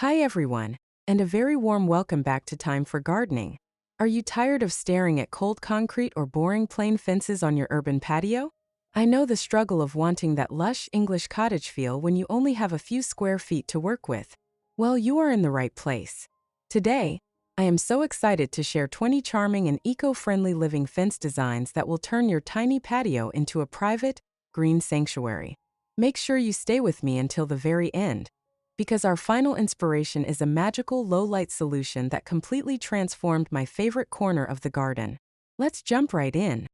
Hi everyone, and a very warm welcome back to Time for Gardening. Are you tired of staring at cold concrete or boring plain fences on your urban patio? I know the struggle of wanting that lush English cottage feel when you only have a few square feet to work with. Well, you are in the right place. Today, I am so excited to share 20 charming and eco-friendly living fence designs that will turn your tiny patio into a private, green sanctuary. Make sure you stay with me until the very end, because our final inspiration is a magical low-light solution that completely transformed my favorite corner of the garden. Let's jump right in.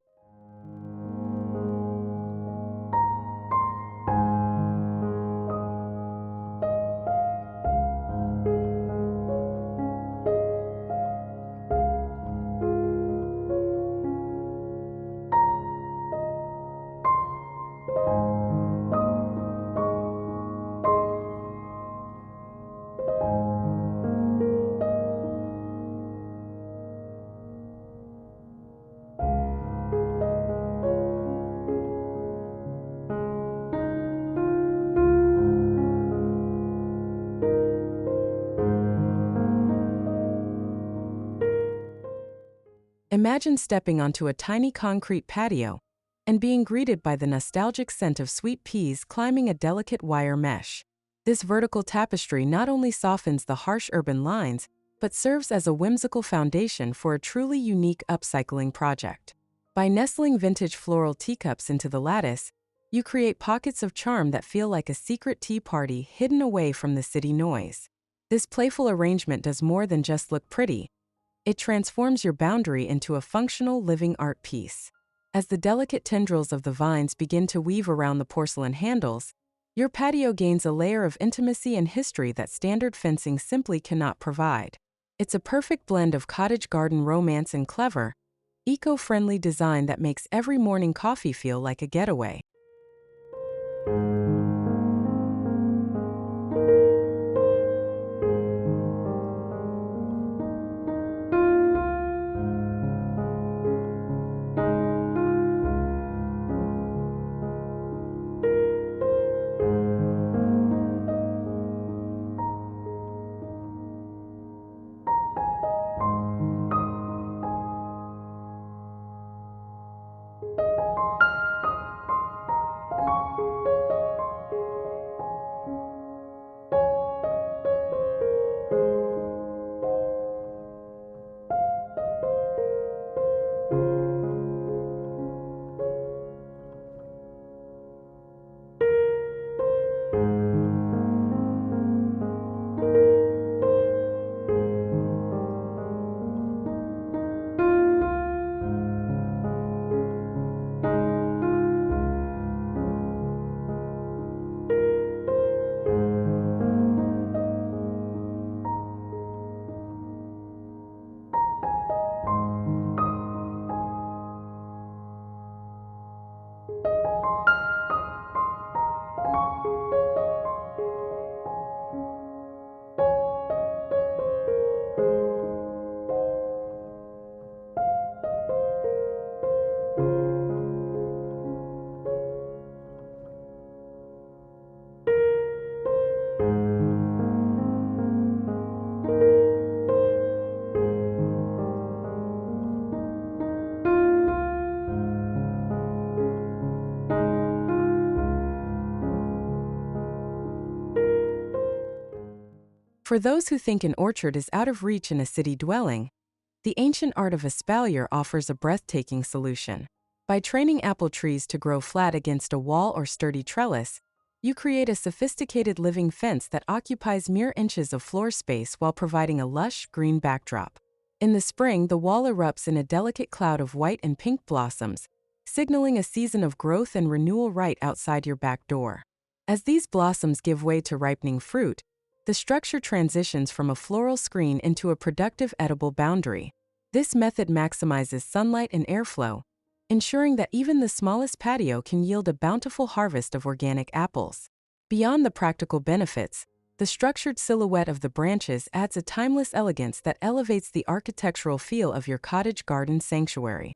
Imagine stepping onto a tiny concrete patio and being greeted by the nostalgic scent of sweet peas climbing a delicate wire mesh. This vertical tapestry not only softens the harsh urban lines, but serves as a whimsical foundation for a truly unique upcycling project. By nestling vintage floral teacups into the lattice, you create pockets of charm that feel like a secret tea party hidden away from the city noise. This playful arrangement does more than just look pretty. It transforms your boundary into a functional living art piece. As the delicate tendrils of the vines begin to weave around the porcelain handles, your patio gains a layer of intimacy and history that standard fencing simply cannot provide. It's a perfect blend of cottage garden romance and clever, eco-friendly design that makes every morning coffee feel like a getaway. For those who think an orchard is out of reach in a city dwelling, the ancient art of espalier offers a breathtaking solution. By training apple trees to grow flat against a wall or sturdy trellis, you create a sophisticated living fence that occupies mere inches of floor space while providing a lush, green backdrop. In the spring, the wall erupts in a delicate cloud of white and pink blossoms, signaling a season of growth and renewal right outside your back door. As these blossoms give way to ripening fruit, the structure transitions from a floral screen into a productive edible boundary. This method maximizes sunlight and airflow, ensuring that even the smallest patio can yield a bountiful harvest of organic apples. Beyond the practical benefits, the structured silhouette of the branches adds a timeless elegance that elevates the architectural feel of your cottage garden sanctuary.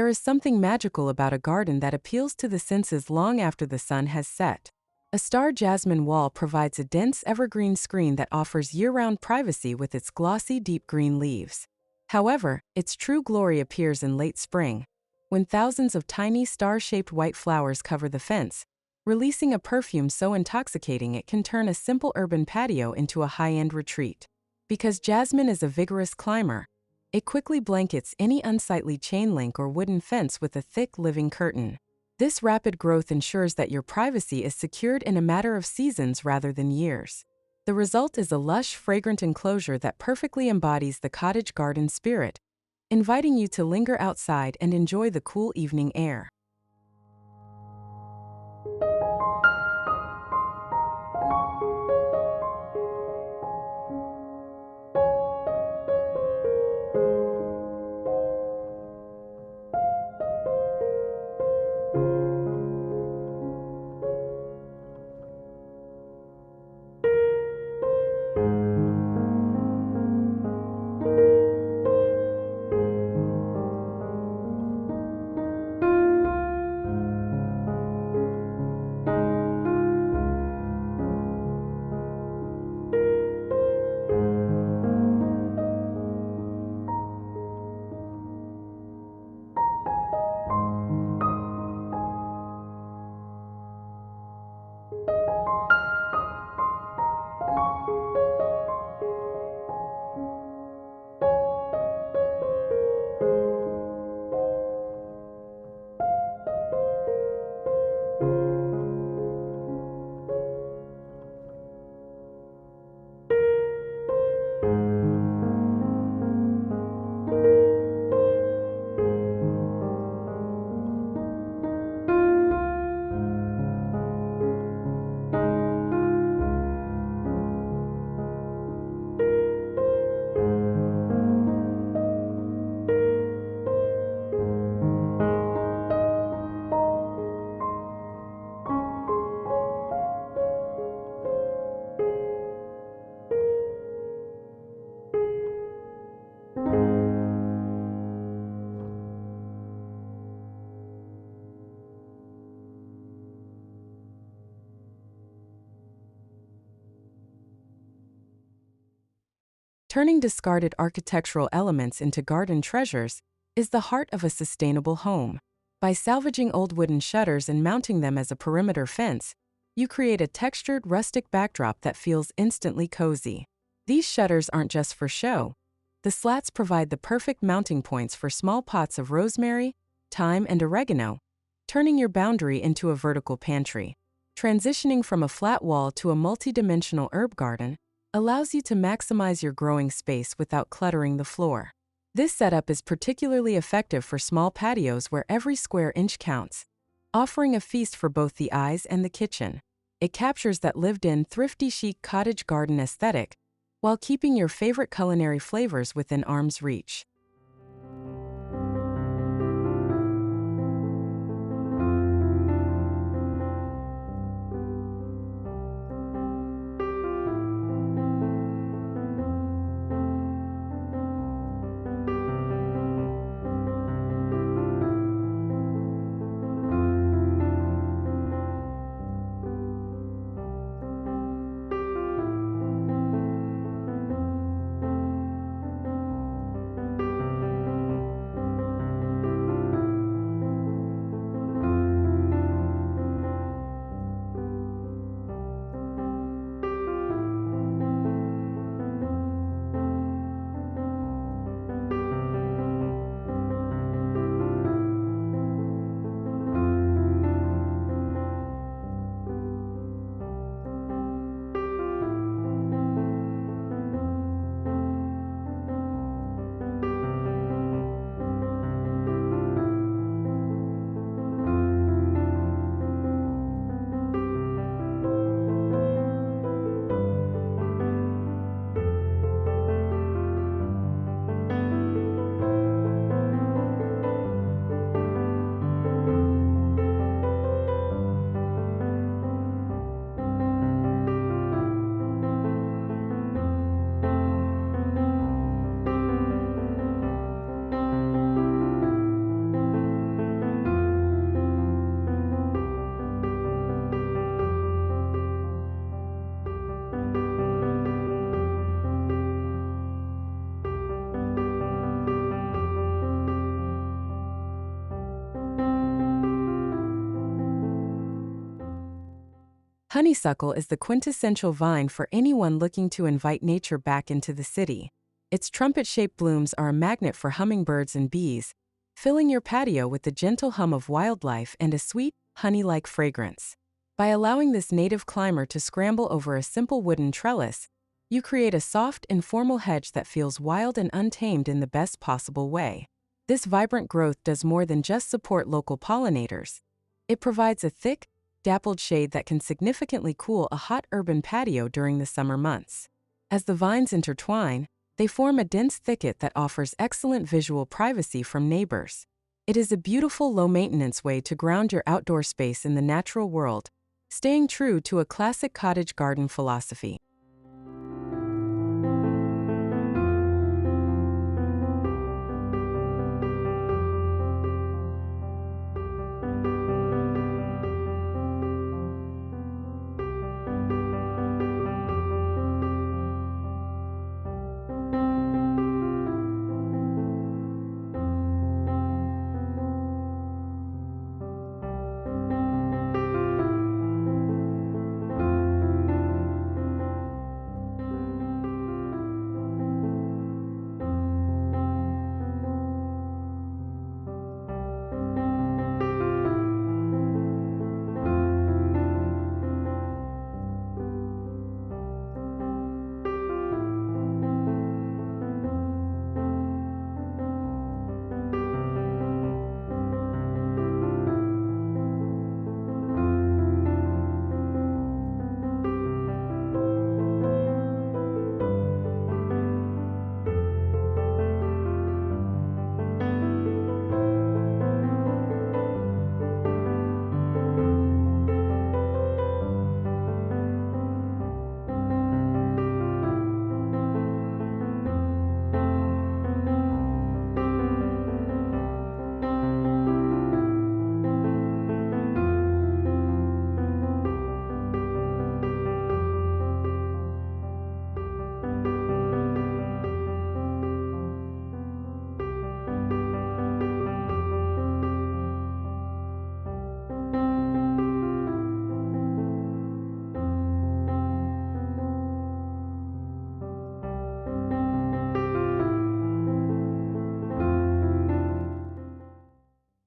There is something magical about a garden that appeals to the senses long after the sun has set. A star jasmine wall provides a dense evergreen screen that offers year-round privacy with its glossy deep green leaves. However, its true glory appears in late spring, when thousands of tiny star-shaped white flowers cover the fence, releasing a perfume so intoxicating it can turn a simple urban patio into a high-end retreat. Because jasmine is a vigorous climber, it quickly blankets any unsightly chain link or wooden fence with a thick living curtain. This rapid growth ensures that your privacy is secured in a matter of seasons rather than years. The result is a lush, fragrant enclosure that perfectly embodies the cottage garden spirit, inviting you to linger outside and enjoy the cool evening air. Turning discarded architectural elements into garden treasures is the heart of a sustainable home. By salvaging old wooden shutters and mounting them as a perimeter fence, you create a textured, rustic backdrop that feels instantly cozy. These shutters aren't just for show. The slats provide the perfect mounting points for small pots of rosemary, thyme, and oregano, turning your boundary into a vertical pantry. Transitioning from a flat wall to a multi-dimensional herb garden allows you to maximize your growing space without cluttering the floor. This setup is particularly effective for small patios where every square inch counts, offering a feast for both the eyes and the kitchen. It captures that lived-in, thrifty chic cottage garden aesthetic while keeping your favorite culinary flavors within arm's reach. Honeysuckle is the quintessential vine for anyone looking to invite nature back into the city. Its trumpet-shaped blooms are a magnet for hummingbirds and bees, filling your patio with the gentle hum of wildlife and a sweet, honey-like fragrance. By allowing this native climber to scramble over a simple wooden trellis, you create a soft, informal hedge that feels wild and untamed in the best possible way. This vibrant growth does more than just support local pollinators. It provides a thick, dappled shade that can significantly cool a hot urban patio during the summer months. As the vines intertwine, they form a dense thicket that offers excellent visual privacy from neighbors. It is a beautiful, low-maintenance way to ground your outdoor space in the natural world, staying true to a classic cottage garden philosophy.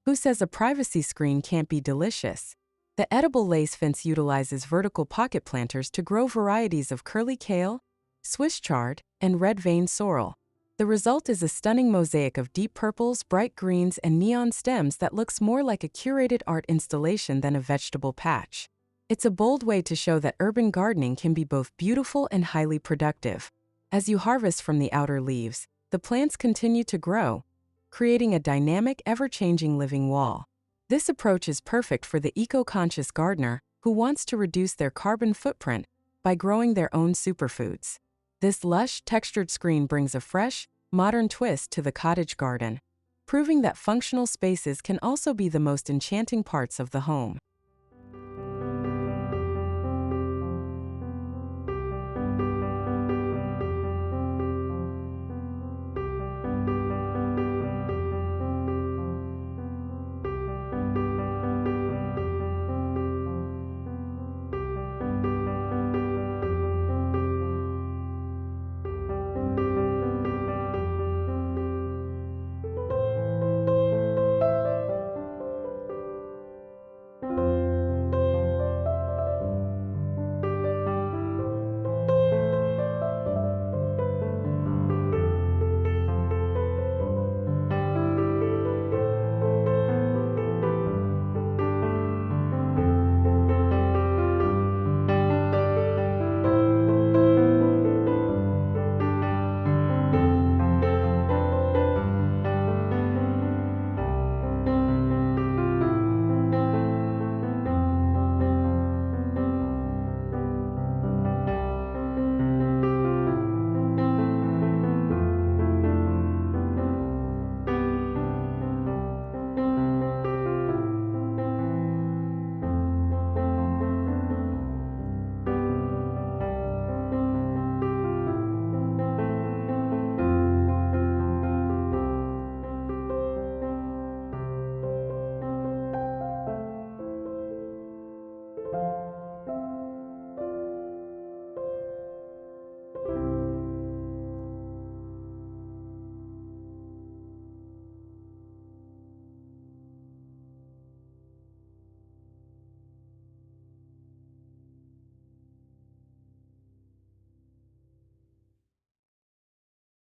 Who says a privacy screen can't be delicious? The edible lace fence utilizes vertical pocket planters to grow varieties of curly kale, Swiss chard, and red vein sorrel. The result is a stunning mosaic of deep purples, bright greens, and neon stems that looks more like a curated art installation than a vegetable patch. It's a bold way to show that urban gardening can be both beautiful and highly productive. As you harvest from the outer leaves, the plants continue to grow, creating a dynamic, ever-changing living wall. This approach is perfect for the eco-conscious gardener who wants to reduce their carbon footprint by growing their own superfoods. This lush, textured screen brings a fresh, modern twist to the cottage garden, proving that functional spaces can also be the most enchanting parts of the home.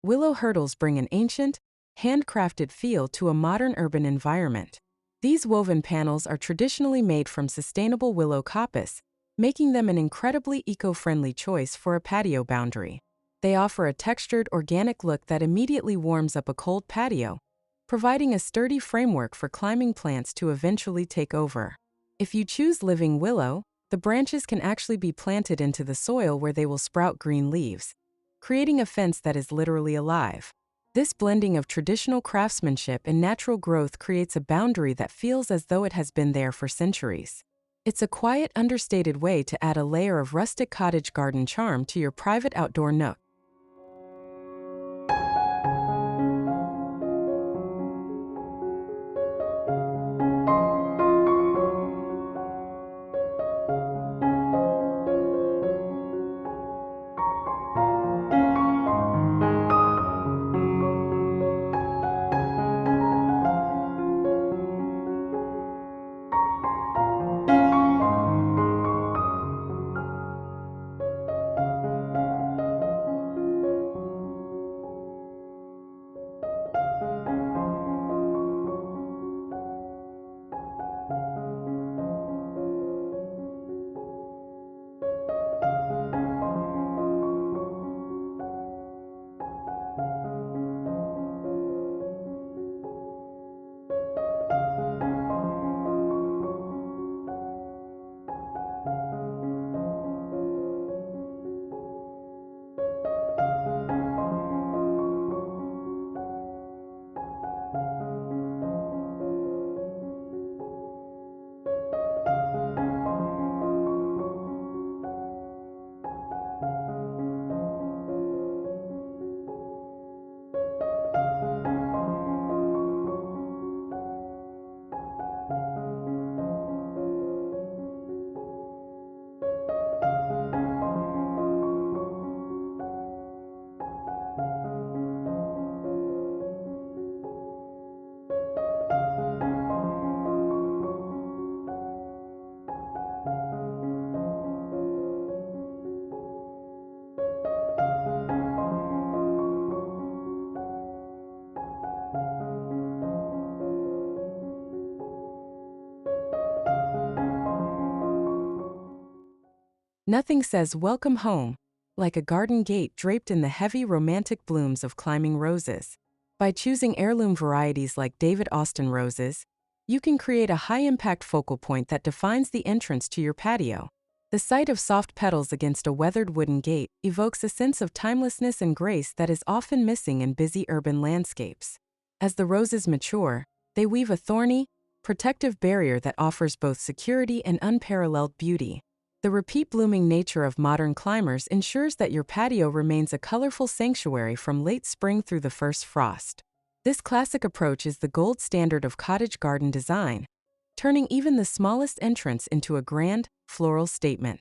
Willow hurdles bring an ancient, handcrafted feel to a modern urban environment. These woven panels are traditionally made from sustainable willow coppice, making them an incredibly eco-friendly choice for a patio boundary. They offer a textured, organic look that immediately warms up a cold patio, providing a sturdy framework for climbing plants to eventually take over. If you choose living willow, the branches can actually be planted into the soil where they will sprout green leaves, creating a fence that is literally alive. This blending of traditional craftsmanship and natural growth creates a boundary that feels as though it has been there for centuries. It's a quiet, understated way to add a layer of rustic cottage garden charm to your private outdoor nook. Nothing says welcome home like a garden gate draped in the heavy romantic blooms of climbing roses. By choosing heirloom varieties like David Austin roses, you can create a high-impact focal point that defines the entrance to your patio. The sight of soft petals against a weathered wooden gate evokes a sense of timelessness and grace that is often missing in busy urban landscapes. As the roses mature, they weave a thorny, protective barrier that offers both security and unparalleled beauty. The repeat blooming nature of modern climbers ensures that your patio remains a colorful sanctuary from late spring through the first frost. This classic approach is the gold standard of cottage garden design, turning even the smallest entrance into a grand, floral statement.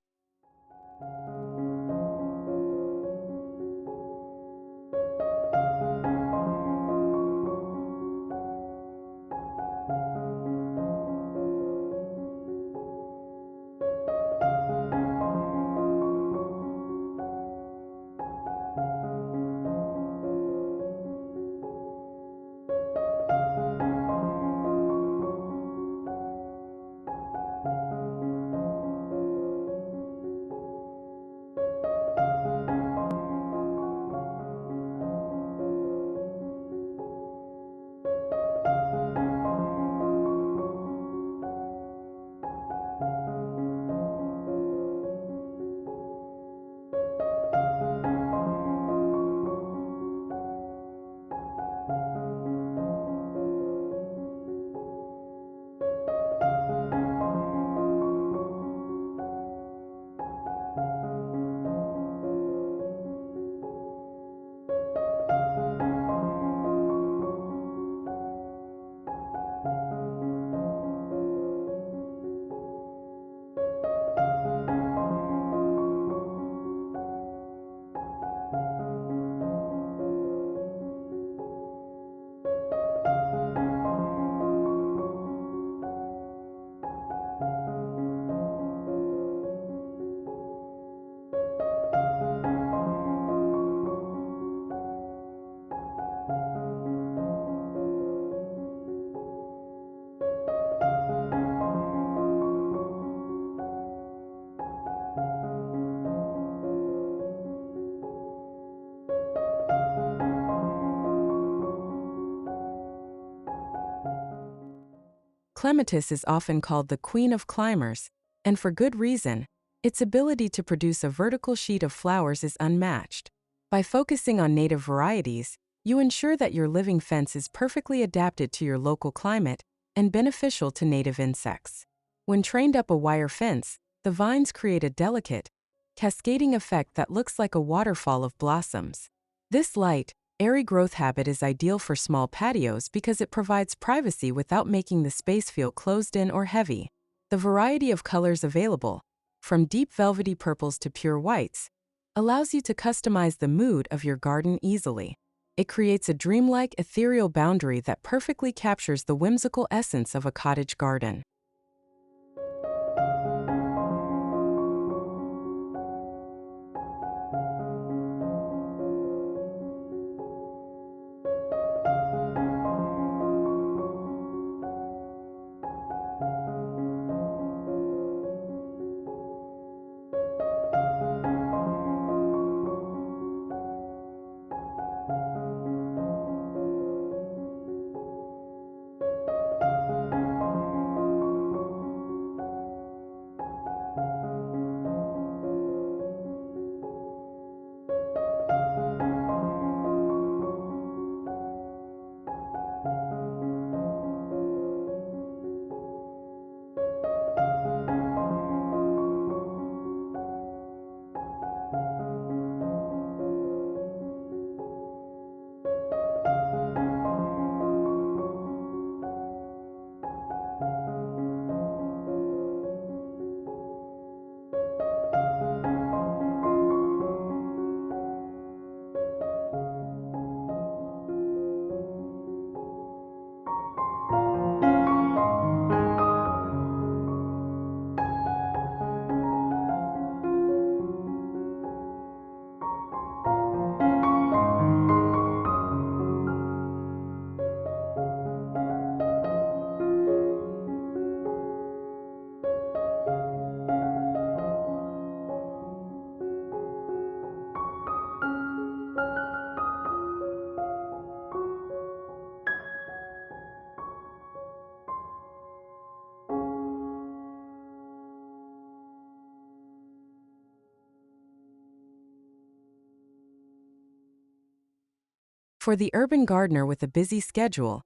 Clematis is often called the queen of climbers, and for good reason. Its ability to produce a vertical sheet of flowers is unmatched. By focusing on native varieties, you ensure that your living fence is perfectly adapted to your local climate and beneficial to native insects. When trained up a wire fence, the vines create a delicate, cascading effect that looks like a waterfall of blossoms. This light, airy growth habit is ideal for small patios because it provides privacy without making the space feel closed in or heavy. The variety of colors available, from deep velvety purples to pure whites, allows you to customize the mood of your garden easily. It creates a dreamlike, ethereal boundary that perfectly captures the whimsical essence of a cottage garden. For the urban gardener with a busy schedule,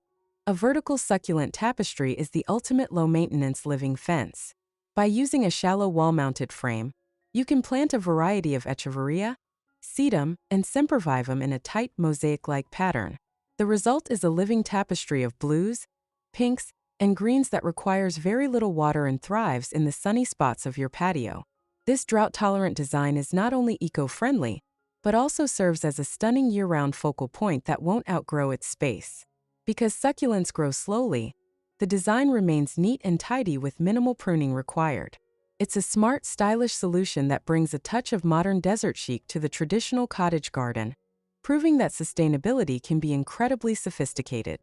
a vertical succulent tapestry is the ultimate low-maintenance living fence. By using a shallow wall-mounted frame, you can plant a variety of echeveria, sedum, and sempervivum in a tight mosaic-like pattern. The result is a living tapestry of blues, pinks, and greens that requires very little water and thrives in the sunny spots of your patio. This drought-tolerant design is not only eco-friendly, but also serves as a stunning year-round focal point that won't outgrow its space. Because succulents grow slowly, the design remains neat and tidy with minimal pruning required. It's a smart, stylish solution that brings a touch of modern desert chic to the traditional cottage garden, proving that sustainability can be incredibly sophisticated.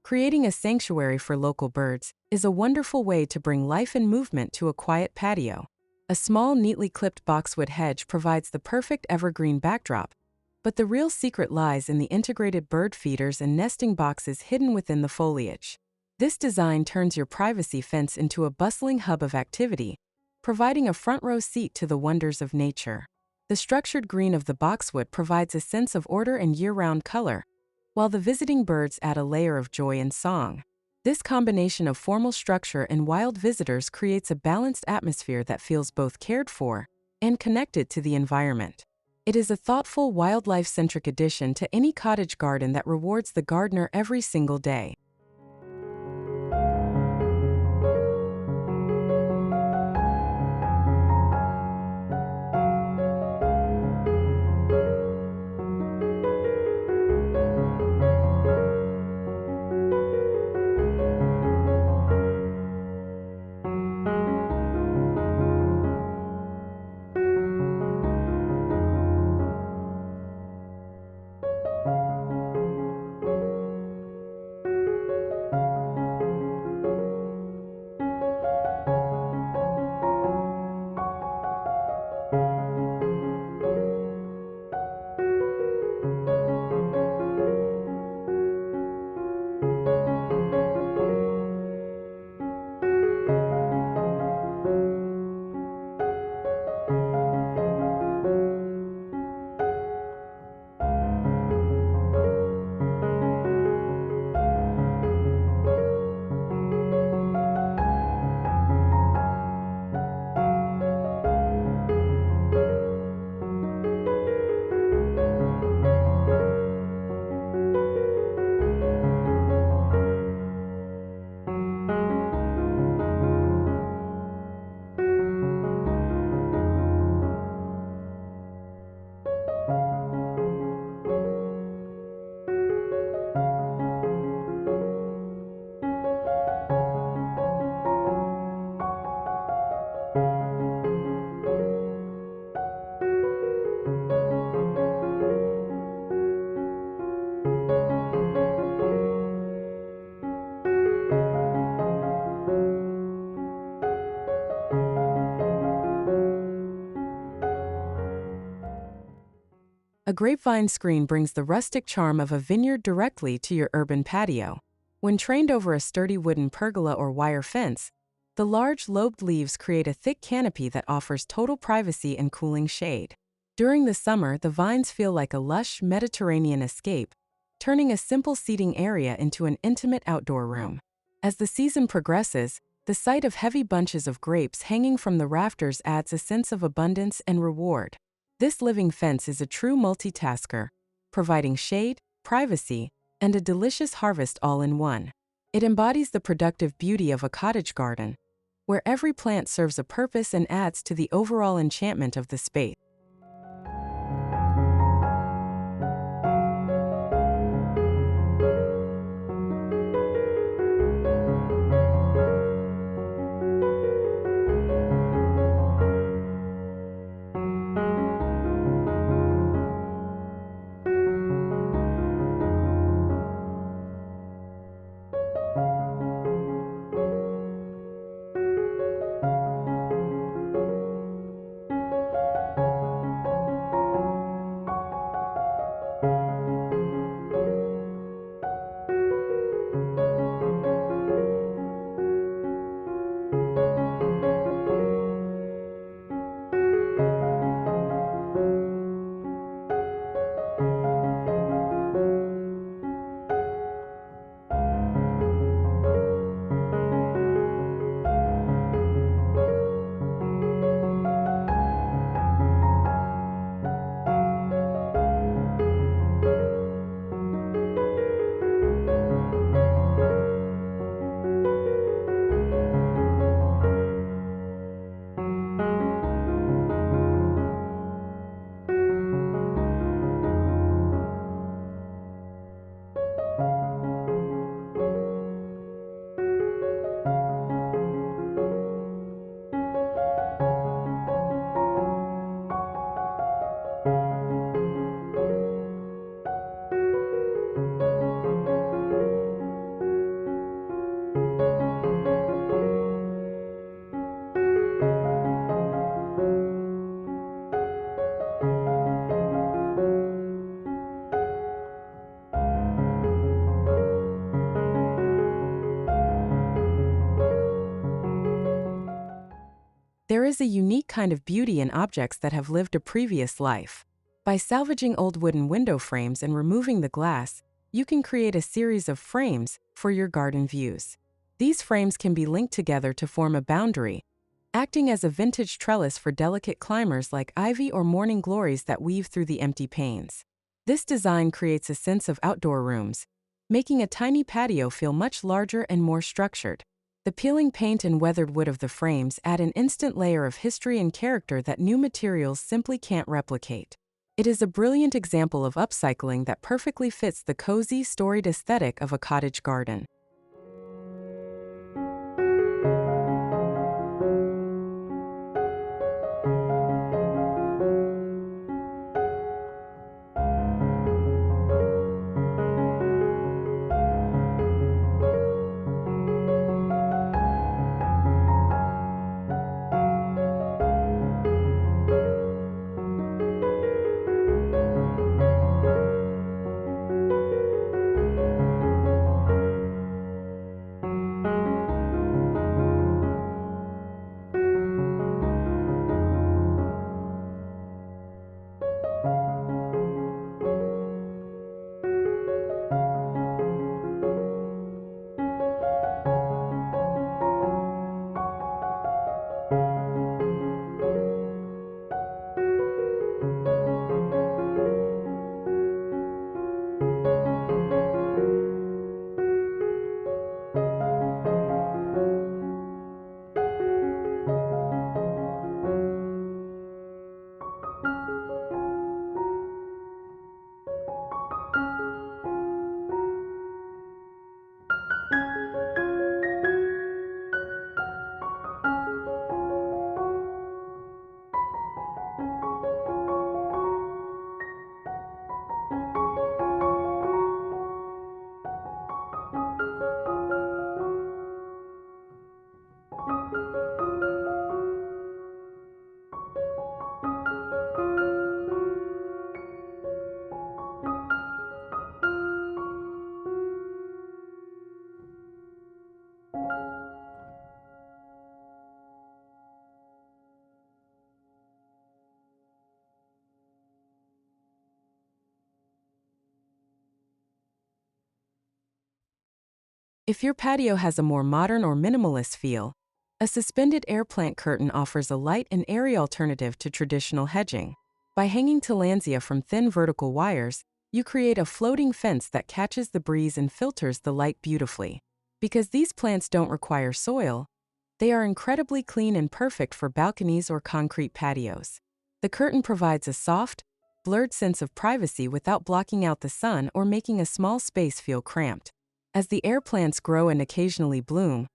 Creating a sanctuary for local birds is a wonderful way to bring life and movement to a quiet patio. A small, neatly clipped boxwood hedge provides the perfect evergreen backdrop, but the real secret lies in the integrated bird feeders and nesting boxes hidden within the foliage. This design turns your privacy fence into a bustling hub of activity, providing a front-row seat to the wonders of nature. The structured green of the boxwood provides a sense of order and year-round color, while the visiting birds add a layer of joy and song. This combination of formal structure and wild visitors creates a balanced atmosphere that feels both cared for and connected to the environment. It is a thoughtful, wildlife-centric addition to any cottage garden that rewards the gardener every single day. A grapevine screen brings the rustic charm of a vineyard directly to your urban patio. When trained over a sturdy wooden pergola or wire fence, the large lobed leaves create a thick canopy that offers total privacy and cooling shade. During the summer, the vines feel like a lush Mediterranean escape, turning a simple seating area into an intimate outdoor room. As the season progresses, the sight of heavy bunches of grapes hanging from the rafters adds a sense of abundance and reward. This living fence is a true multitasker, providing shade, privacy, and a delicious harvest all in one. It embodies the productive beauty of a cottage garden, where every plant serves a purpose and adds to the overall enchantment of the space. is a unique kind of beauty in objects that have lived a previous life. By salvaging old wooden window frames and removing the glass, you can create a series of frames for your garden views. These frames can be linked together to form a boundary, acting as a vintage trellis for delicate climbers like ivy or morning glories that weave through the empty panes. This design creates a sense of outdoor rooms, making a tiny patio feel much larger and more structured. The peeling paint and weathered wood of the frames add an instant layer of history and character that new materials simply can't replicate. It is a brilliant example of upcycling that perfectly fits the cozy, storied aesthetic of a cottage garden. If your patio has a more modern or minimalist feel, a suspended air plant curtain offers a light and airy alternative to traditional hedging. By hanging tillandsia from thin vertical wires, you create a floating fence that catches the breeze and filters the light beautifully. Because these plants don't require soil, they are incredibly clean and perfect for balconies or concrete patios. The curtain provides a soft, blurred sense of privacy without blocking out the sun or making a small space feel cramped. As the air plants grow and occasionally bloom,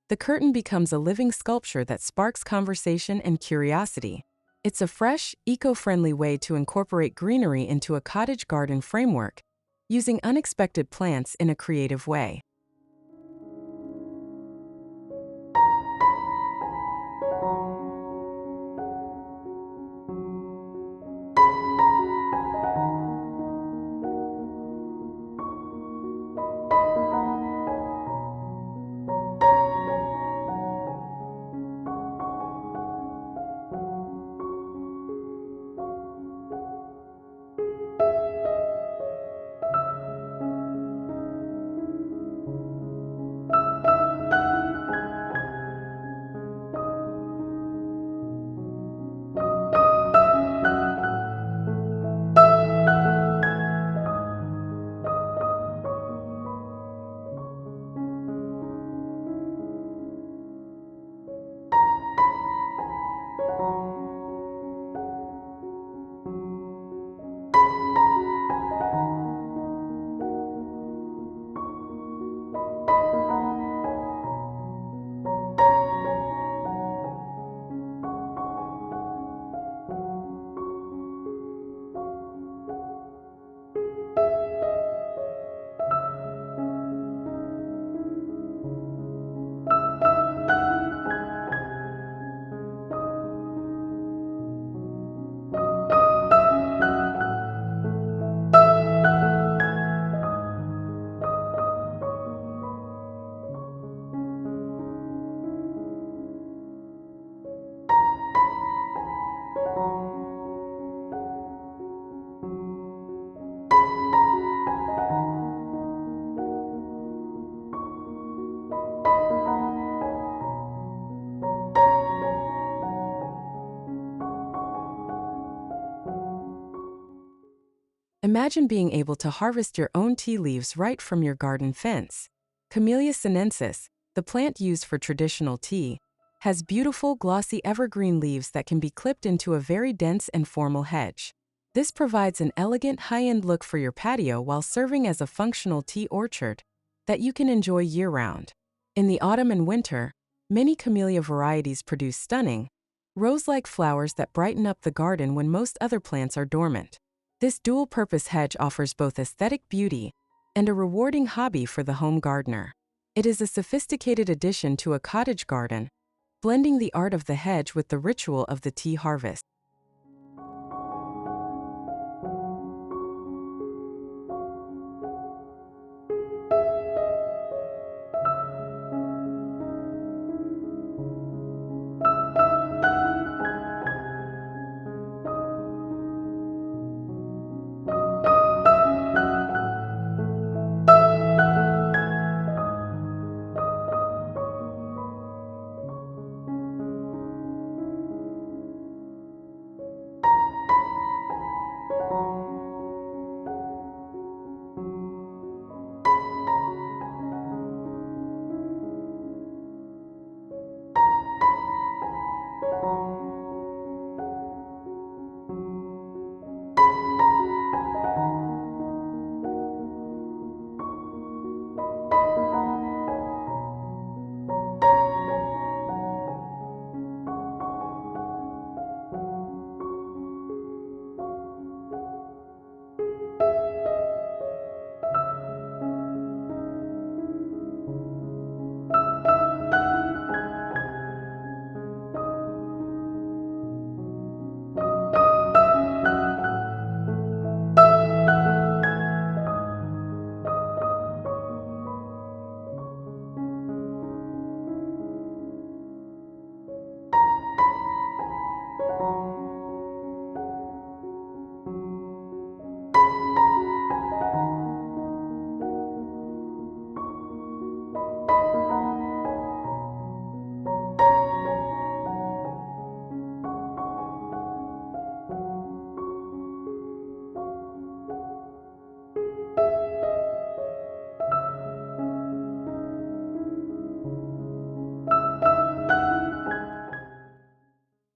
the curtain becomes a living sculpture that sparks conversation and curiosity. It's a fresh, eco-friendly way to incorporate greenery into a cottage garden framework, using unexpected plants in a creative way. Imagine being able to harvest your own tea leaves right from your garden fence. Camellia sinensis, the plant used for traditional tea, has beautiful, glossy evergreen leaves that can be clipped into a very dense and formal hedge. This provides an elegant, high-end look for your patio while serving as a functional tea orchard that you can enjoy year-round. In the autumn and winter, many camellia varieties produce stunning, rose-like flowers that brighten up the garden when most other plants are dormant. This dual-purpose hedge offers both aesthetic beauty and a rewarding hobby for the home gardener. It is a sophisticated addition to a cottage garden, blending the art of the hedge with the ritual of the tea harvest.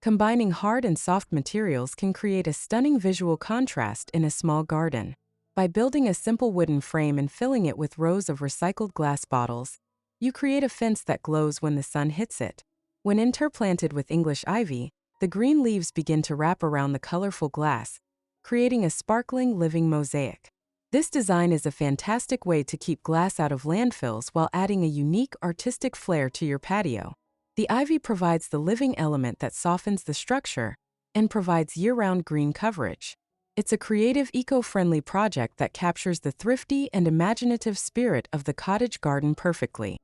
Combining hard and soft materials can create a stunning visual contrast in a small garden. By building a simple wooden frame and filling it with rows of recycled glass bottles, you create a fence that glows when the sun hits it. When interplanted with English ivy, the green leaves begin to wrap around the colorful glass, creating a sparkling, living mosaic. This design is a fantastic way to keep glass out of landfills while adding a unique, artistic flair to your patio. The ivy provides the living element that softens the structure and provides year-round green coverage. It's a creative, eco-friendly project that captures the thrifty and imaginative spirit of the cottage garden perfectly.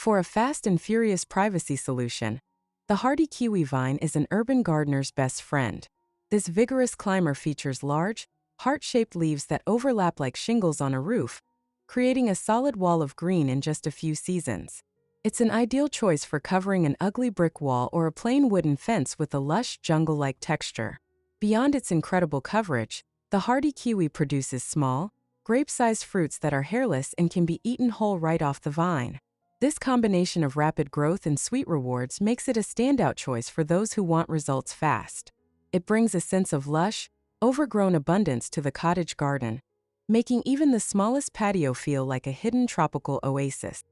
For a fast and furious privacy solution, the hardy kiwi vine is an urban gardener's best friend. This vigorous climber features large, heart-shaped leaves that overlap like shingles on a roof, creating a solid wall of green in just a few seasons. It's an ideal choice for covering an ugly brick wall or a plain wooden fence with a lush, jungle-like texture. Beyond its incredible coverage, the hardy kiwi produces small, grape-sized fruits that are hairless and can be eaten whole right off the vine. This combination of rapid growth and sweet rewards makes it a standout choice for those who want results fast. It brings a sense of lush, overgrown abundance to the cottage garden, making even the smallest patio feel like a hidden tropical oasis.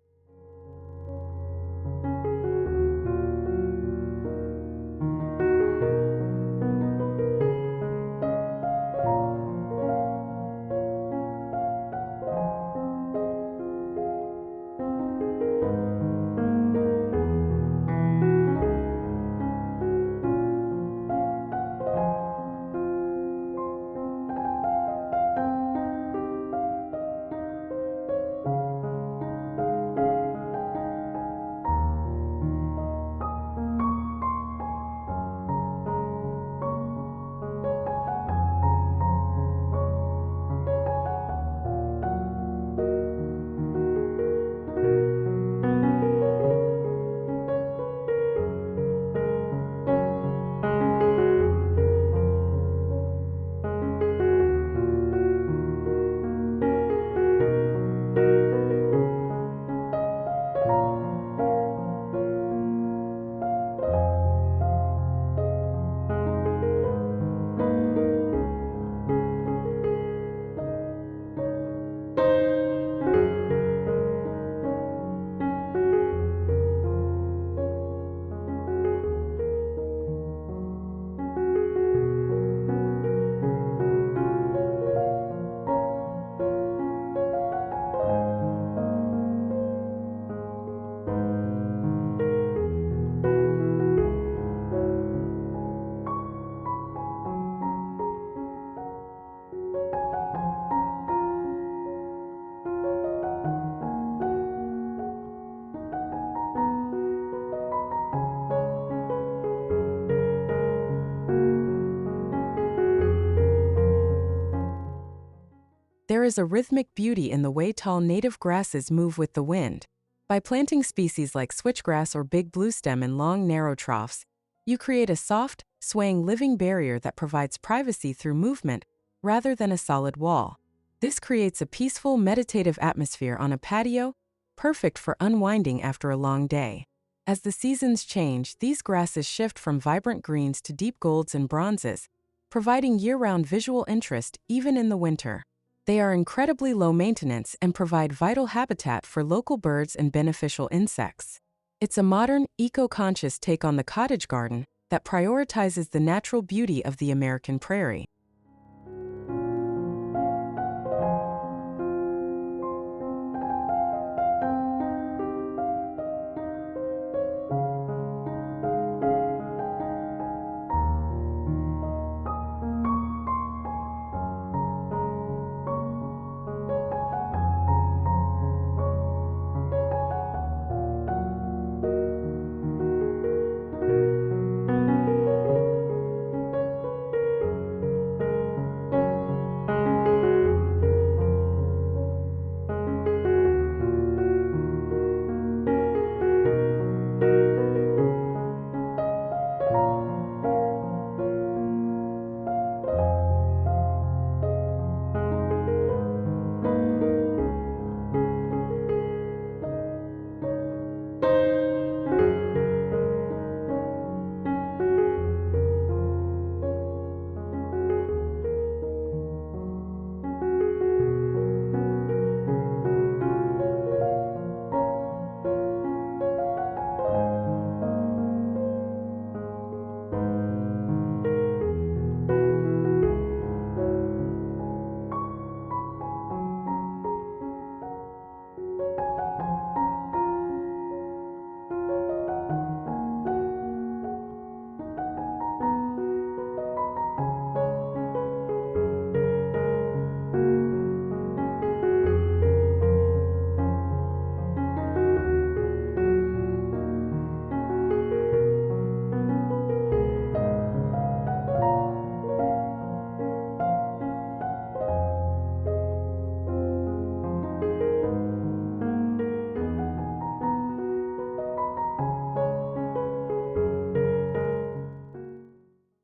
There is a rhythmic beauty in the way tall native grasses move with the wind. By planting species like switchgrass or big bluestem in long, narrow troughs, you create a soft, swaying living barrier that provides privacy through movement rather than a solid wall. This creates a peaceful, meditative atmosphere on a patio, perfect for unwinding after a long day. As the seasons change, these grasses shift from vibrant greens to deep golds and bronzes, providing year-round visual interest even in the winter. They are incredibly low maintenance and provide vital habitat for local birds and beneficial insects. It's a modern, eco-conscious take on the cottage garden that prioritizes the natural beauty of the American prairie.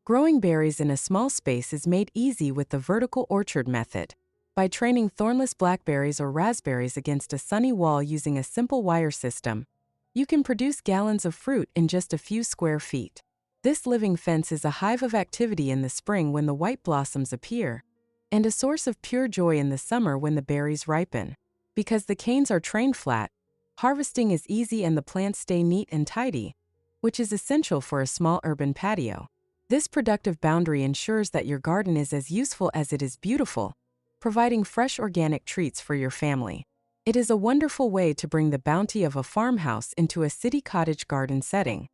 Growing berries in a small space is made easy with the vertical orchard method. By training thornless blackberries or raspberries against a sunny wall using a simple wire system, you can produce gallons of fruit in just a few square feet. This living fence is a hive of activity in the spring when the white blossoms appear, and a source of pure joy in the summer when the berries ripen. Because the canes are trained flat, harvesting is easy and the plants stay neat and tidy, which is essential for a small urban patio. This productive boundary ensures that your garden is as useful as it is beautiful, providing fresh organic treats for your family. It is a wonderful way to bring the bounty of a farmhouse into a city cottage garden setting.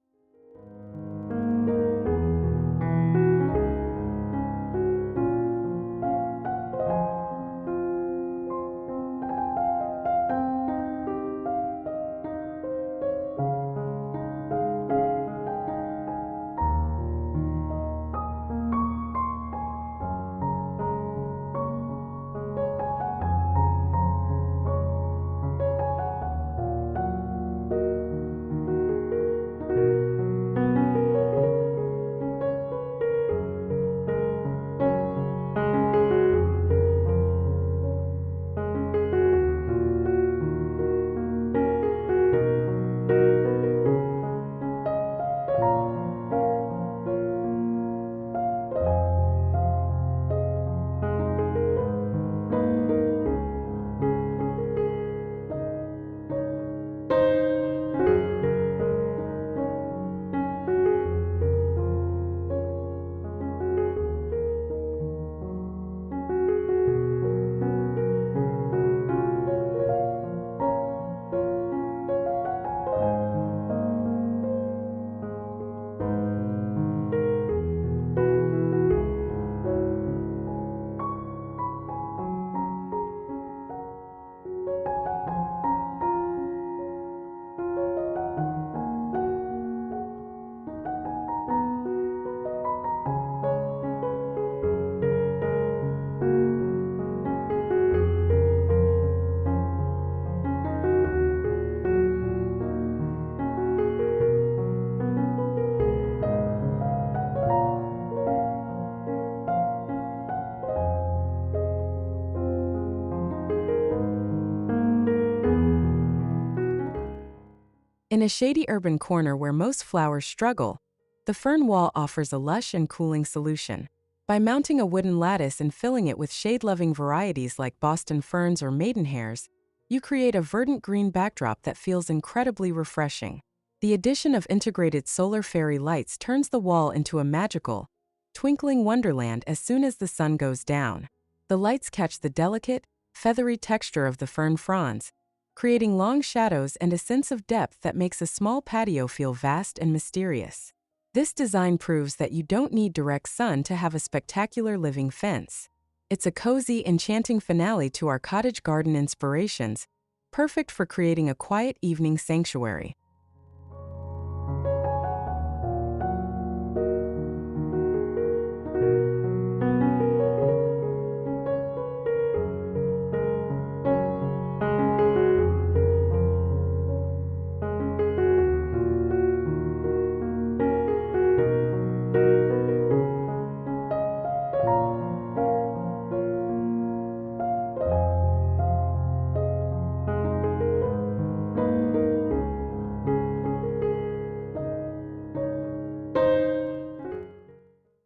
In a shady urban corner where most flowers struggle, the fern wall offers a lush and cooling solution. By mounting a wooden lattice and filling it with shade-loving varieties like Boston ferns or maidenhairs, you create a verdant green backdrop that feels incredibly refreshing. The addition of integrated solar fairy lights turns the wall into a magical, twinkling wonderland as soon as the sun goes down. The lights catch the delicate, feathery texture of the fern fronds, creating long shadows and a sense of depth that makes a small patio feel vast and mysterious. This design proves that you don't need direct sun to have a spectacular living fence. It's a cozy, enchanting finale to our cottage garden inspirations, perfect for creating a quiet evening sanctuary.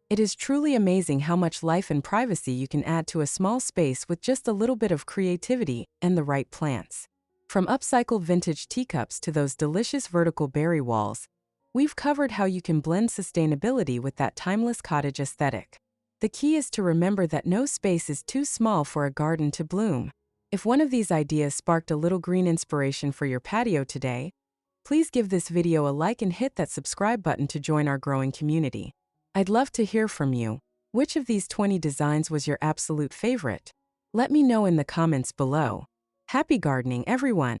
It is truly amazing how much life and privacy you can add to a small space with just a little bit of creativity and the right plants. From upcycled vintage teacups to those delicious vertical berry walls, we've covered how you can blend sustainability with that timeless cottage aesthetic. The key is to remember that no space is too small for a garden to bloom. If one of these ideas sparked a little green inspiration for your patio today, please give this video a like and hit that subscribe button to join our growing community. I'd love to hear from you. Which of these 20 designs was your absolute favorite? Let me know in the comments below. Happy gardening, everyone!